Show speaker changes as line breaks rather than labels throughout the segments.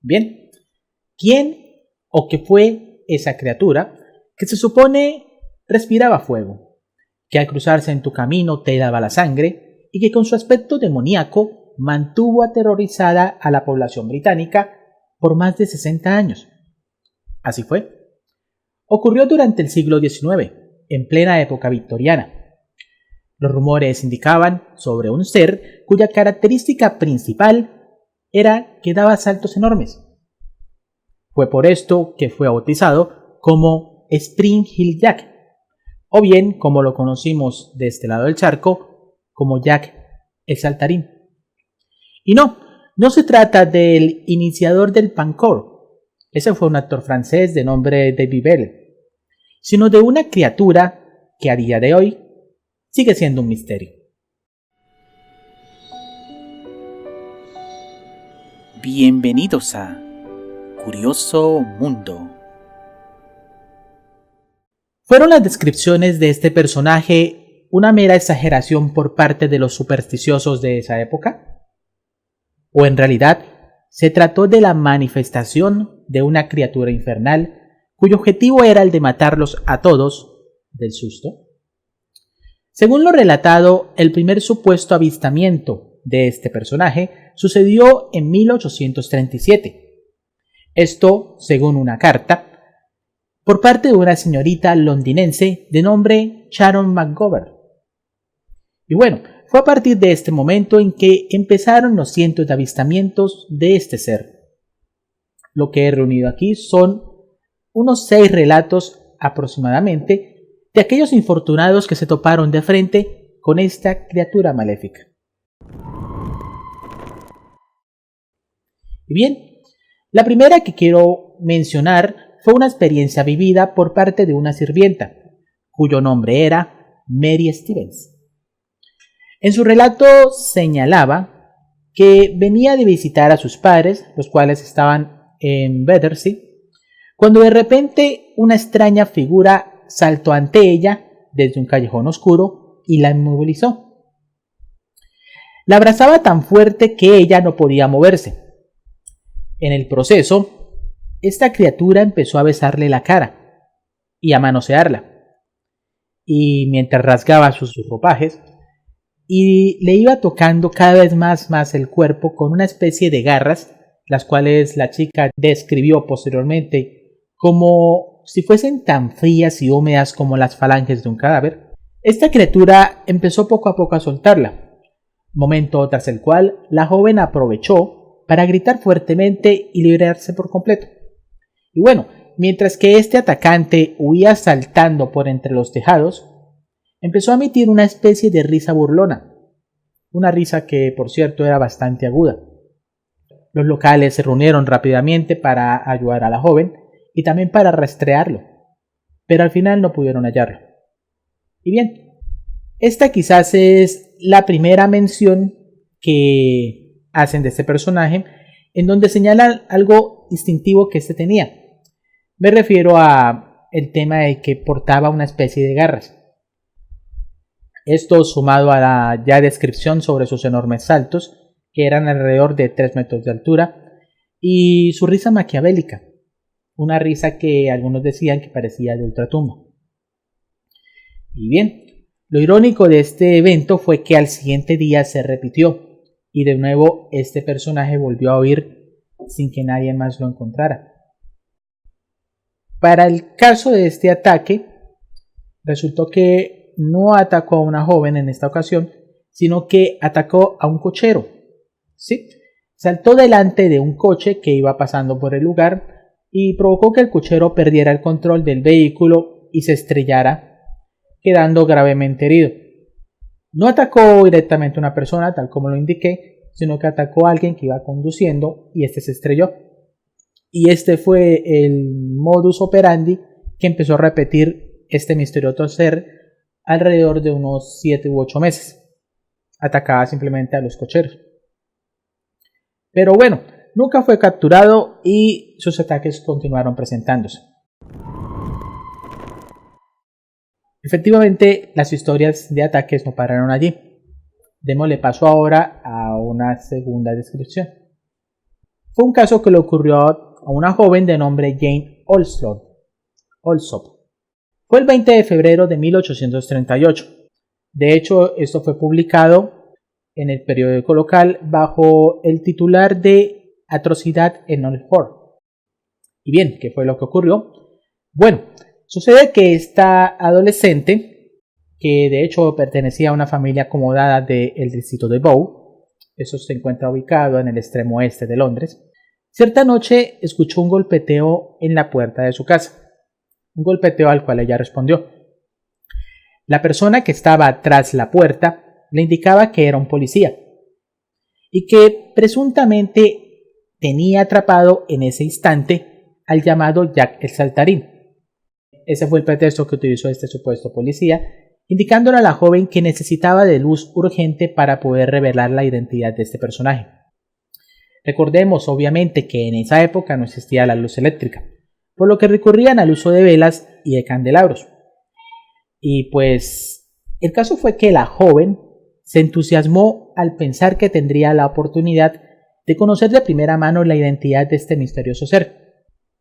Bien, ¿quién o qué fue esa criatura que se supone respiraba fuego, que al cruzarse en tu camino te daba la sangre y que con su aspecto demoníaco mantuvo aterrorizada a la población británica por más de 60 años? Así fue. Ocurrió durante el siglo XIX, en plena época victoriana. Los rumores indicaban sobre un ser cuya característica principal era que daba saltos enormes. Fue por esto que fue bautizado como Spring Hill Jack, o bien, como lo conocimos de este lado del charco, como Jack el Saltarín. Y no se trata del iniciador del parkour, ese fue un actor francés de nombre David Bell, sino de una criatura que a día de hoy sigue siendo un misterio.
Bienvenidos a Curioso Mundo.
¿Fueron las descripciones de este personaje una mera exageración por parte de los supersticiosos de esa época? ¿O en realidad se trató de la manifestación de una criatura infernal cuyo objetivo era el de matarlos a todos del susto? Según lo relatado, el primer supuesto avistamiento de este personaje sucedió en 1837. Esto, según una carta, por parte de una señorita londinense de nombre Sharon McGovern. Y bueno, fue a partir de este momento en que empezaron los cientos de avistamientos de este ser. Lo que he reunido aquí son unos 6 relatos aproximadamente de aquellos infortunados que se toparon de frente con esta criatura maléfica. Y bien, la primera que quiero mencionar fue una experiencia vivida por parte de una sirvienta, cuyo nombre era Mary Stevens. En su relato señalaba que venía de visitar a sus padres, los cuales estaban en Battersea, cuando de repente una extraña figura saltó ante ella desde un callejón oscuro y la inmovilizó. La abrazaba tan fuerte que ella no podía moverse. En el proceso, esta criatura empezó a besarle la cara y a manosearla, y mientras rasgaba sus ropajes, y le iba tocando cada vez más el cuerpo con una especie de garras, las cuales la chica describió posteriormente como si fuesen tan frías y húmedas como las falanges de un cadáver. Esta criatura empezó poco a poco a soltarla, momento tras el cual la joven aprovechó para gritar fuertemente y liberarse por completo. Y bueno, mientras que este atacante huía saltando por entre los tejados, empezó a emitir una especie de risa burlona, una risa que por cierto era bastante aguda. Los locales se reunieron rápidamente para ayudar a la joven y también para rastrearlo, pero al final no pudieron hallarlo. Y bien, esta quizás es la primera mención que hacen de este personaje, en donde señalan algo distintivo que este tenía. Me refiero a el tema de que portaba una especie de garras. Esto sumado a la ya descripción sobre sus enormes saltos, que eran alrededor de 3 metros de altura, y su risa maquiavélica, una risa que algunos decían que parecía de ultratumba. Y bien, lo irónico de este evento fue que al siguiente día se repitió, y de nuevo este personaje volvió a huir sin que nadie más lo encontrara. Para el caso de este ataque, resultó que no atacó a una joven en esta ocasión, sino que atacó a un cochero. ¿Sí? Saltó delante de un coche que iba pasando por el lugar y provocó que el cochero perdiera el control del vehículo y se estrellara, quedando gravemente herido. No atacó directamente a una persona, tal como lo indiqué, sino que atacó a alguien que iba conduciendo y este se estrelló. Y este fue el modus operandi que empezó a repetir este misterioso ser alrededor de unos 7 u 8 meses. Atacaba simplemente a los cocheros. Pero bueno, nunca fue capturado y sus ataques continuaron presentándose. Efectivamente, las historias de ataques no pararon allí. Démosle paso ahora a una segunda descripción. fue un caso que le ocurrió a una joven de nombre Jane Alsop. Fue el 20 de febrero de 1838. De hecho, esto fue publicado en el periódico local bajo el titular de Atrocidad en Oldford. Y bien, ¿qué fue lo que ocurrió? Bueno, sucede que esta adolescente, que de hecho pertenecía a una familia acomodada del distrito de Bow, eso se encuentra ubicado en el extremo oeste de Londres, cierta noche escuchó un golpeteo en la puerta de su casa, un golpeteo al cual ella respondió. La persona que estaba tras la puerta le indicaba que era un policía y que presuntamente tenía atrapado en ese instante al llamado Jack el Saltarín. Ese fue el pretexto que utilizó este supuesto policía, indicándole a la joven que necesitaba de luz urgente para poder revelar la identidad de este personaje. Recordemos obviamente que en esa época no existía la luz eléctrica, por lo que recurrían al uso de velas y de candelabros. Y pues el caso fue que la joven se entusiasmó al pensar que tendría la oportunidad de conocer de primera mano la identidad de este misterioso ser.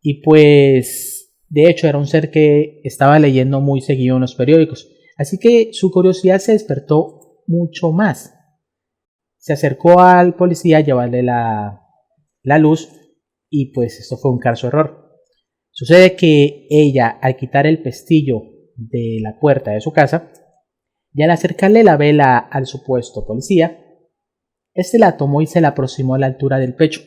Y pues de hecho era un ser que estaba leyendo muy seguido en los periódicos, así que su curiosidad se despertó mucho más. Se acercó al policía a llevarle la luz y pues esto fue un caso error. Sucede que ella, al quitar el pestillo de la puerta de su casa y al acercarle la vela al supuesto policía, este la tomó y se la aproximó a la altura del pecho,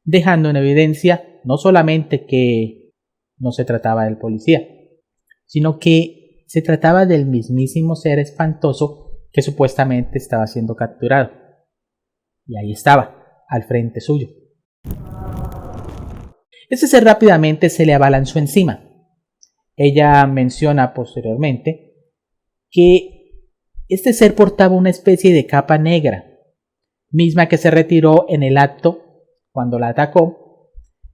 dejando en evidencia no solamente que no se trataba del policía, sino que se trataba del mismísimo ser espantoso que supuestamente estaba siendo capturado. Y ahí estaba, al frente suyo. Este ser rápidamente se le abalanzó encima. Ella menciona posteriormente que este ser portaba una especie de capa negra, misma que se retiró en el acto cuando la atacó,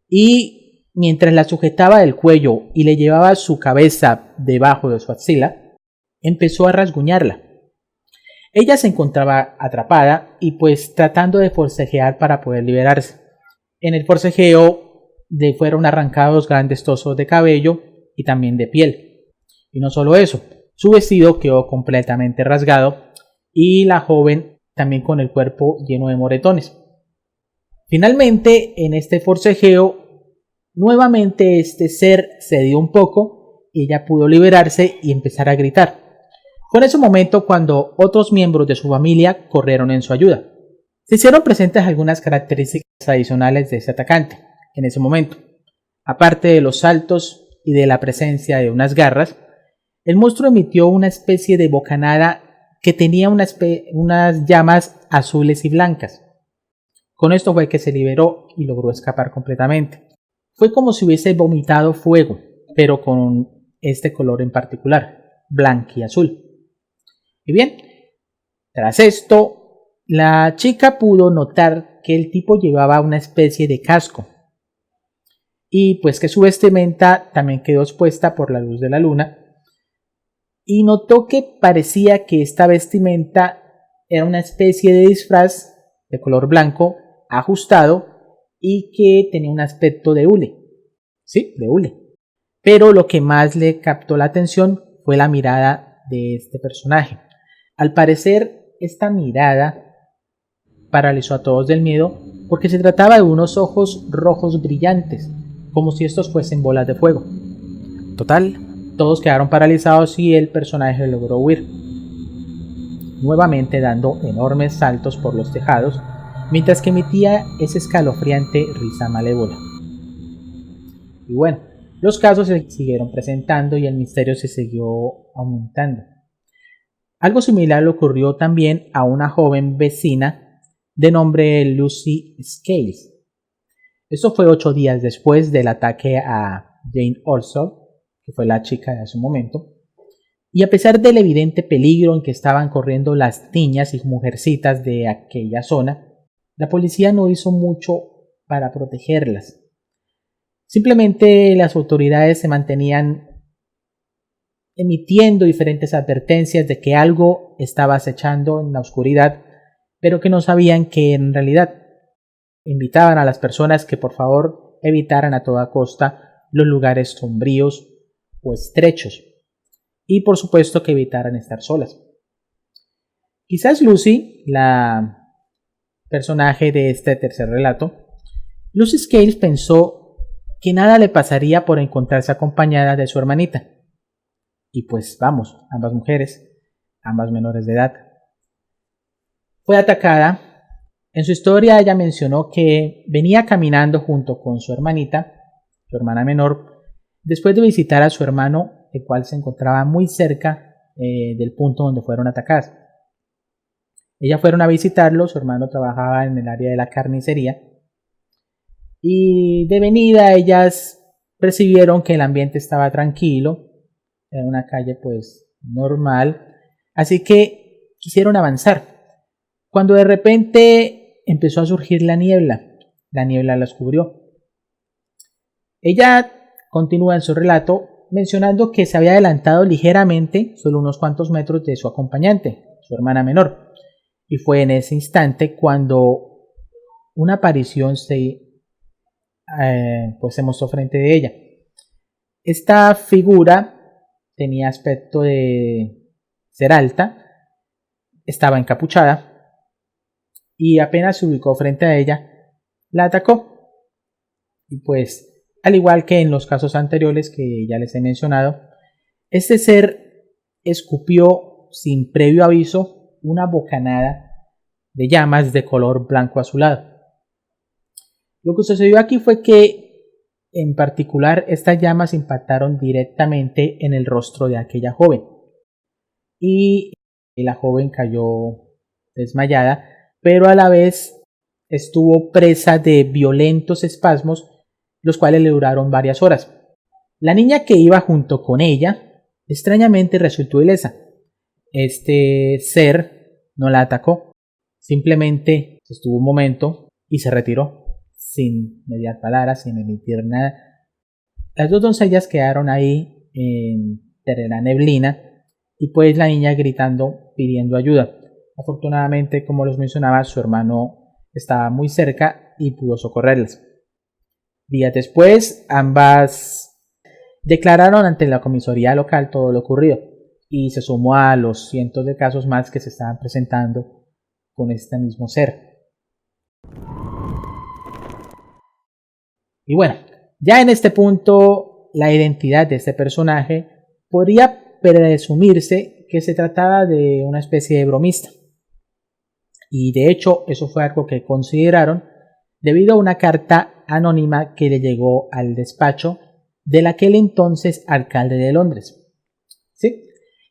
y mientras la sujetaba del cuello y le llevaba su cabeza debajo de su axila, empezó a rasguñarla. Ella se encontraba atrapada y pues tratando de forcejear para poder liberarse. En el forcejeo le fueron arrancados grandes trozos de cabello y también de piel. Y no solo eso, su vestido quedó completamente rasgado y la joven también con el cuerpo lleno de moretones. Finalmente, en este forcejeo, nuevamente este ser cedió un poco y ella pudo liberarse y empezar a gritar. Fue en ese momento cuando otros miembros de su familia corrieron en su ayuda. Se hicieron presentes algunas características adicionales de este atacante en ese momento. Aparte de los saltos y de la presencia de unas garras, el monstruo emitió una especie de bocanada que tenía unas llamas azules y blancas. Con esto fue que se liberó y logró escapar completamente. Fue como si hubiese vomitado fuego, pero con este color en particular, blanquiazul. Y bien, tras esto, la chica pudo notar que el tipo llevaba una especie de casco y pues que su vestimenta también quedó expuesta por la luz de la luna, y notó que parecía que esta vestimenta era una especie de disfraz de color blanco ajustado y que tenía un aspecto de hule. Sí, de hule. Pero lo que más le captó la atención fue la mirada de este personaje. Al parecer, esta mirada paralizó a todos del miedo porque se trataba de unos ojos rojos brillantes, como si estos fuesen bolas de fuego. Total, todos quedaron paralizados y el personaje logró huir, nuevamente dando enormes saltos por los tejados, mientras que emitía esa escalofriante risa malévola. Y bueno, los casos se siguieron presentando y el misterio se siguió aumentando. Algo similar le ocurrió también a una joven vecina de nombre Lucy Scales. Esto fue 8 días después del ataque a Jane Alsop, que fue la chica de su momento, y a pesar del evidente peligro en que estaban corriendo las niñas y mujercitas de aquella zona, la policía no hizo mucho para protegerlas. Simplemente las autoridades se mantenían emitiendo diferentes advertencias de que algo estaba acechando en la oscuridad, pero que no sabían qué en realidad. invitaban a las personas que por favor evitaran a toda costa los lugares sombríos o estrechos y por supuesto que evitaran estar solas. Quizás Lucy, la personaje de este tercer relato, Lucy Scales pensó que nada le pasaría por encontrarse acompañada de su hermanita. Y pues vamos, ambas mujeres, ambas menores de edad. Fue atacada. En su historia ella mencionó que venía caminando junto con su hermanita, su hermana menor, después de visitar a su hermano, el cual se encontraba muy cerca del punto donde fueron atacadas. Ellas fueron a visitarlo, su hermano trabajaba en el área de la carnicería y de venida ellas percibieron que el ambiente estaba tranquilo, era una calle pues normal, así que quisieron avanzar, cuando de repente empezó a surgir la niebla las cubrió. Ella continúa en su relato mencionando que se había adelantado ligeramente, solo unos cuantos metros de su acompañante, su hermana menor. Y fue en ese instante cuando una aparición se mostró frente de ella. Esta figura tenía aspecto de ser alta, estaba encapuchada y apenas se ubicó frente a ella, la atacó. Y pues, al igual que en los casos anteriores que ya les he mencionado, este ser escupió sin previo aviso una bocanada de llamas de color blanco azulado. Lo que sucedió aquí fue que en particular estas llamas impactaron directamente en el rostro de aquella joven y la joven cayó desmayada, pero a la vez estuvo presa de violentos espasmos, los cuales le duraron varias horas. La niña que iba junto con ella extrañamente resultó ilesa. Este ser no la atacó, simplemente estuvo un momento y se retiró sin mediar palabras, sin emitir nada. Las dos doncellas quedaron ahí entre la neblina y pues la niña gritando, pidiendo ayuda. Afortunadamente, como les mencionaba, su hermano estaba muy cerca y pudo socorrerlas. Días después, ambas declararon ante la comisaría local todo lo ocurrido y se sumó a los cientos de casos más que se estaban presentando con este mismo ser. Y bueno, ya en este punto la identidad de este personaje podría presumirse que se trataba de una especie de bromista. Y de hecho eso fue algo que consideraron debido a una carta anónima que le llegó al despacho del aquel entonces alcalde de Londres. ¿Sí?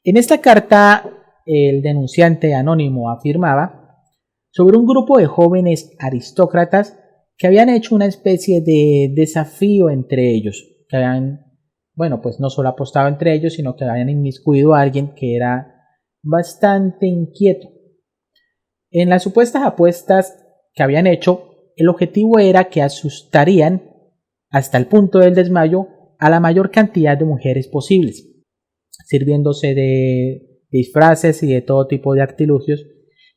En esta carta el denunciante anónimo afirmaba sobre un grupo de jóvenes aristócratas que habían hecho una especie de desafío entre ellos, que habían, pues no solo apostado entre ellos, sino que habían inmiscuido a alguien que era bastante inquieto. En las supuestas apuestas que habían hecho, el objetivo era que asustarían hasta el punto del desmayo a la mayor cantidad de mujeres posibles, sirviéndose de disfraces y de todo tipo de artilugios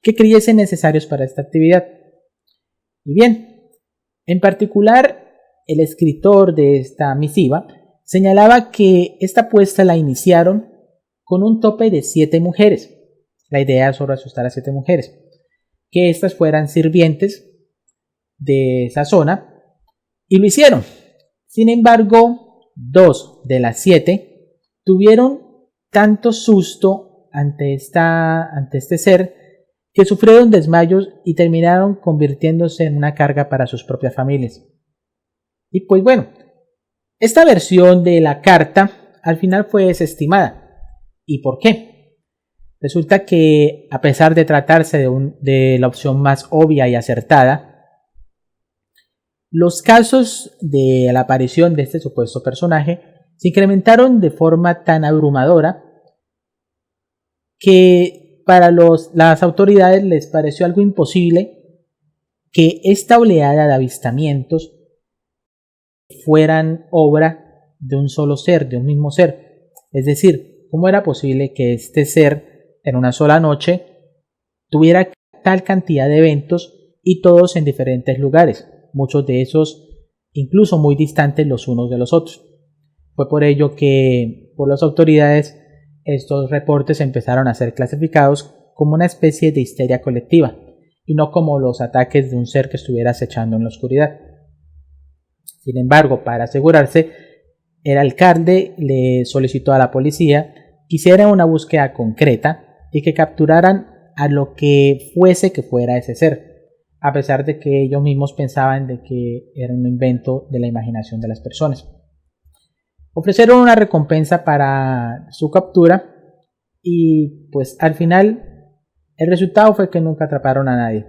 que creyesen necesarios para esta actividad. Y bien, en particular, el escritor de esta misiva señalaba que esta apuesta la iniciaron con un tope de 7 mujeres. La idea es solo asustar a 7 mujeres, que éstas fueran sirvientes de esa zona, y lo hicieron. Sin embargo, 2 de las 7 tuvieron tanto susto ante este ser que sufrieron desmayos y terminaron convirtiéndose en una carga para sus propias familias. Y pues bueno, esta versión de la carta al final fue desestimada. ¿Y por qué? Resulta que a pesar de tratarse de la opción más obvia y acertada, los casos de la aparición de este supuesto personaje se incrementaron de forma tan abrumadora que para las autoridades les pareció algo imposible que esta oleada de avistamientos fueran obra de un solo ser, de un mismo ser. Es decir, ¿cómo era posible que este ser en una sola noche tuviera tal cantidad de eventos y todos en diferentes lugares, muchos de esos incluso muy distantes los unos de los otros. Fue por ello que por las autoridades estos reportes empezaron a ser clasificados como una especie de histeria colectiva y no como los ataques de un ser que estuviera acechando en la oscuridad. Sin embargo, para asegurarse, el alcalde le solicitó a la policía que hiciera una búsqueda concreta y que capturaran a lo que fuera ese ser, a pesar de que ellos mismos pensaban de que era un invento de la imaginación de las personas. Ofrecieron una recompensa para su captura y pues al final el resultado fue que nunca atraparon a nadie.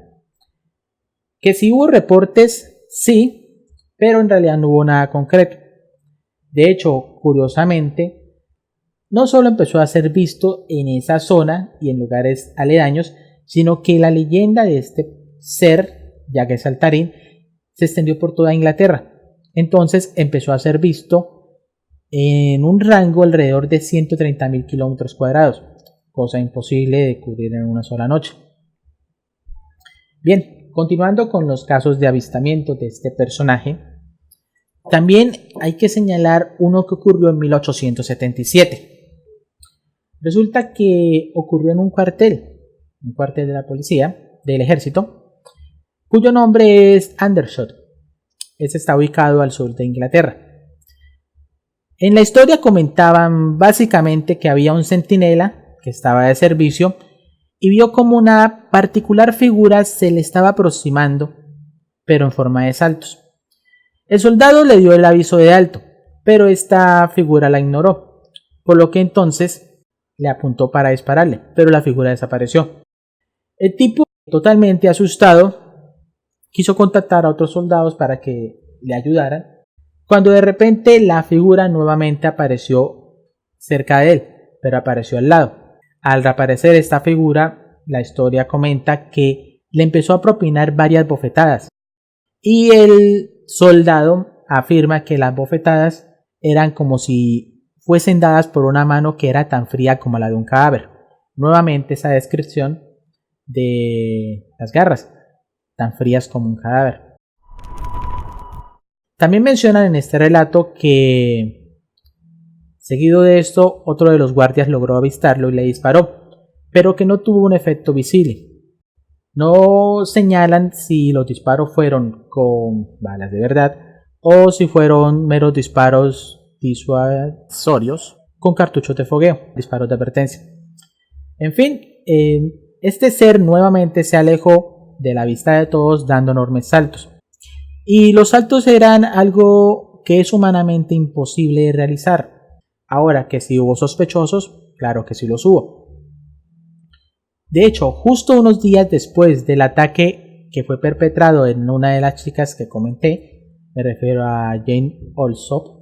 Que si hubo reportes, sí, pero en realidad no hubo nada concreto. De hecho, curiosamente, no solo empezó a ser visto en esa zona y en lugares aledaños, sino que la leyenda de este ser, ya que es saltarín, se extendió por toda Inglaterra. Entonces empezó a ser visto en un rango alrededor de 130.000 kilómetros cuadrados, cosa imposible de cubrir en una sola noche. Bien, continuando con los casos de avistamiento de este personaje, también hay que señalar uno que ocurrió en 1877. Resulta que ocurrió en un cuartel de la policía, del ejército, cuyo nombre es Aldershot. Este está ubicado al sur de Inglaterra. En la historia comentaban básicamente que había un centinela que estaba de servicio y vio como una particular figura se le estaba aproximando, pero en forma de saltos. El soldado le dio el aviso de alto, pero esta figura la ignoró, por lo que entonces le apuntó para dispararle, pero la figura desapareció. El tipo, totalmente asustado, quiso contactar a otros soldados para que le ayudaran, cuando de repente la figura nuevamente apareció cerca de él, pero apareció al lado. Al reaparecer esta figura, la historia comenta que le empezó a propinar varias bofetadas, y el soldado afirma que las bofetadas eran como si fuesen dadas por una mano que era tan fría como la de un cadáver. Nuevamente esa descripción de las garras, tan frías como un cadáver. También mencionan en este relato que, seguido de esto, otro de los guardias logró avistarlo y le disparó, pero que no tuvo un efecto visible. No señalan si los disparos fueron con balas de verdad o si fueron meros disparos disuasorios con cartuchos de fogueo, disparos de advertencia. En fin, este ser nuevamente se alejó de la vista de todos dando enormes saltos. Y los saltos eran algo que es humanamente imposible de realizar. Ahora que si hubo sospechosos, claro que sí los hubo. De hecho, justo unos días después del ataque que fue perpetrado en una de las chicas que comenté, me refiero a Jane Alsop,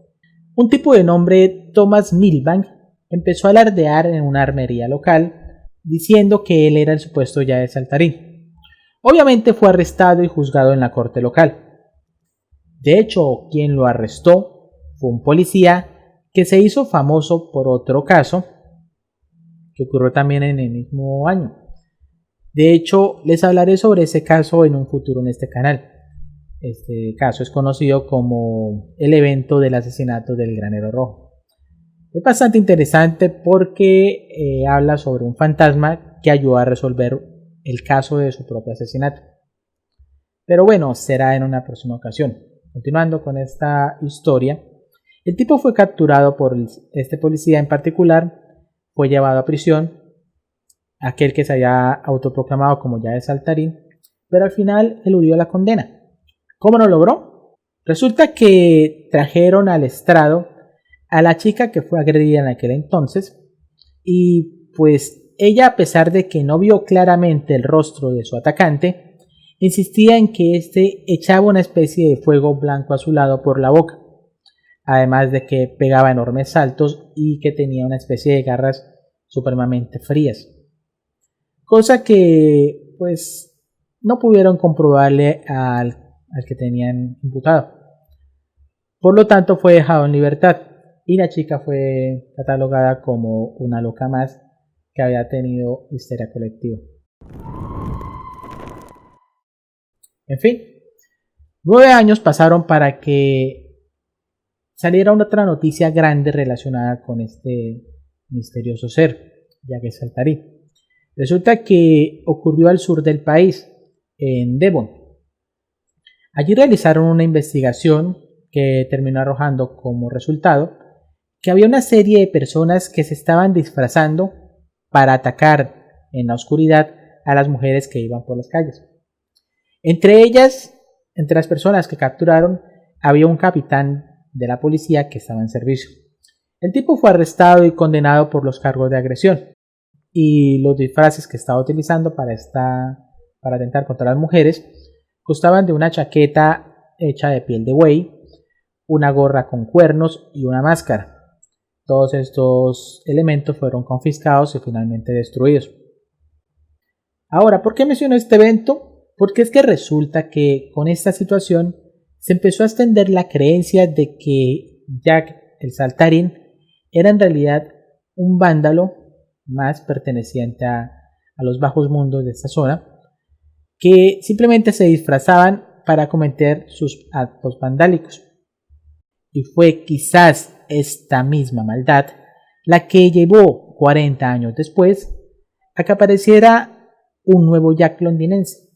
un tipo de nombre Thomas Milbank empezó a alardear en una armería local diciendo que él era el supuesto Yaez Saltarín. Obviamente fue arrestado y juzgado en la corte local. De hecho, quien lo arrestó fue un policía que se hizo famoso por otro caso que ocurrió también en el mismo año. De hecho, les hablaré sobre ese caso en un futuro en este canal. Este caso es conocido como el evento del asesinato del Granero Rojo. Es bastante interesante porque habla sobre un fantasma que ayudó a resolver el caso de su propio asesinato. Pero bueno, será en una próxima ocasión. Continuando con esta historia, el tipo fue capturado por este policía en particular, fue llevado a prisión, aquel que se había autoproclamado como Yaez Saltarín, pero al final eludió la condena. ¿Cómo lo logró? Resulta que trajeron al estrado a la chica que fue agredida en aquel entonces y pues ella, a pesar de que no vio claramente el rostro de su atacante, insistía en que éste echaba una especie de fuego blanco azulado por la boca, además de que pegaba enormes saltos y que tenía una especie de garras supremamente frías, cosa que pues no pudieron comprobarle al que tenían imputado. Por lo tanto fue dejado en libertad y la chica fue catalogada como una loca más que había tenido histeria colectiva. En fin, 9 años pasaron para que saliera otra noticia grande relacionada con este misterioso ser, Jack el Saltarín. Resulta que ocurrió al sur del país, en Devon. Allí realizaron una investigación que terminó arrojando como resultado que había una serie de personas que se estaban disfrazando para atacar en la oscuridad a las mujeres que iban por las calles. Entre ellas, entre las personas que capturaron, había un capitán de la policía que estaba en servicio. El tipo fue arrestado y condenado por los cargos de agresión, y los disfraces que estaba utilizando para atentar contra las mujeres constaban de una chaqueta hecha de piel de buey, una gorra con cuernos y una máscara. Todos estos elementos fueron confiscados y finalmente destruidos. Ahora, ¿por qué menciono este evento? Porque es que resulta que con esta situación se empezó a extender la creencia de que Jack el Saltarín era en realidad un vándalo más perteneciente a los bajos mundos de esta zona, que simplemente se disfrazaban para cometer sus actos vandálicos. Y fue quizás esta misma maldad la que llevó 40 años después a que apareciera un nuevo Jack londinense.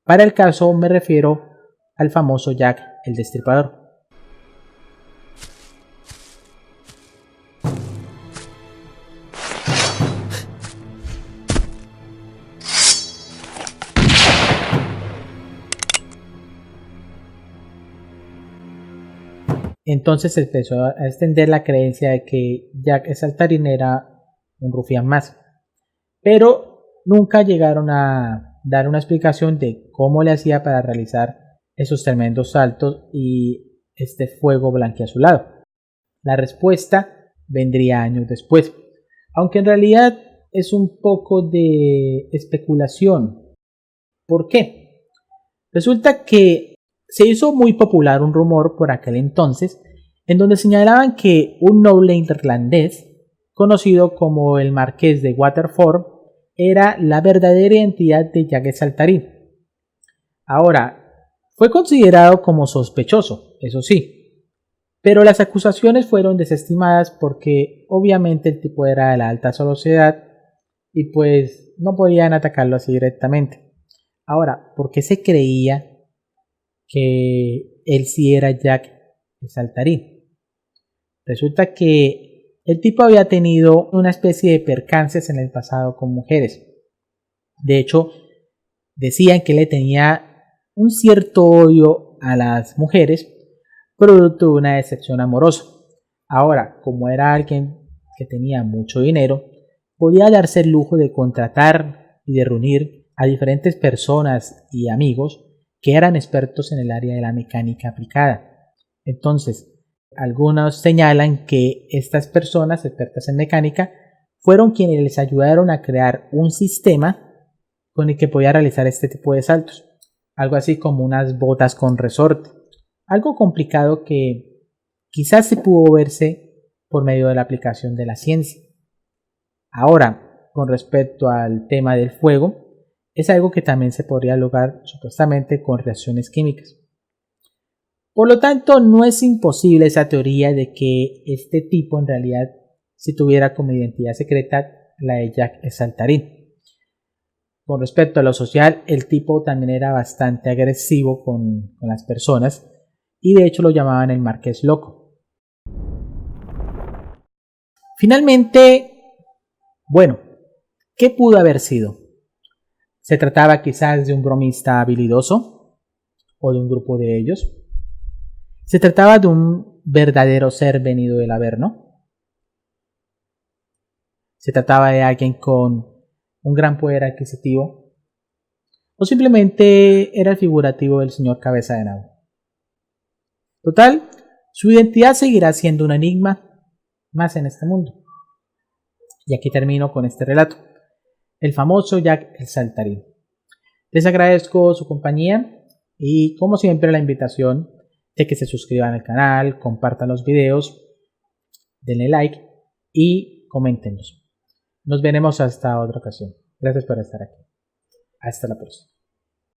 Para el caso me refiero al famoso Jack el Destripador. Entonces se empezó a extender la creencia de que Jack el Saltarín era un rufián más, pero nunca llegaron a dar una explicación de cómo le hacía para realizar esos tremendos saltos y este fuego blanquiazulado. La respuesta vendría años después, aunque en realidad es un poco de especulación. ¿Por qué? Resulta que se hizo muy popular un rumor por aquel entonces en donde señalaban que un noble irlandés conocido como el Marqués de Waterford era la verdadera identidad de Jack el Saltarín. Ahora, fue considerado como sospechoso, eso sí, pero las acusaciones fueron desestimadas porque obviamente el tipo era de la alta sociedad y pues no podían atacarlo así directamente. Ahora, ¿por qué se creía que él sí era Jack el Saltarín? Resulta que el tipo había tenido una especie de percances en el pasado con mujeres. De hecho, decían que le tenía un cierto odio a las mujeres producto de una decepción amorosa. Ahora, como era alguien que tenía mucho dinero, podía darse el lujo de contratar y de reunir a diferentes personas y amigos que eran expertos en el área de la mecánica aplicada. Entonces, algunos señalan que estas personas expertas en mecánica fueron quienes les ayudaron a crear un sistema con el que podía realizar este tipo de saltos, algo así como unas botas con resorte, algo complicado que quizás se pudo verse por medio de la aplicación de la ciencia. Ahora, con respecto al tema del fuego, es algo que también se podría lograr supuestamente con reacciones químicas. Por lo tanto, no es imposible esa teoría de que este tipo en realidad si tuviera como identidad secreta la de Jack el Saltarín. Con respecto a lo social, el tipo también era bastante agresivo con las personas y de hecho lo llamaban el Marqués Loco. Finalmente, bueno, ¿qué pudo haber sido? ¿Se trataba quizás de un bromista habilidoso? ¿O de un grupo de ellos? ¿Se trataba de un verdadero ser venido del Averno? ¿Se trataba de alguien con un gran poder adquisitivo? ¿O simplemente era el figurativo del señor Cabeza de Nabo? Total, su identidad seguirá siendo un enigma más en este mundo. Y aquí termino con este relato. El famoso Jack el Saltarín. Les agradezco su compañía y como siempre la invitación de que se suscriban al canal, compartan los videos, denle like y coméntenos. Nos veremos hasta otra ocasión. Gracias por estar aquí. Hasta la próxima.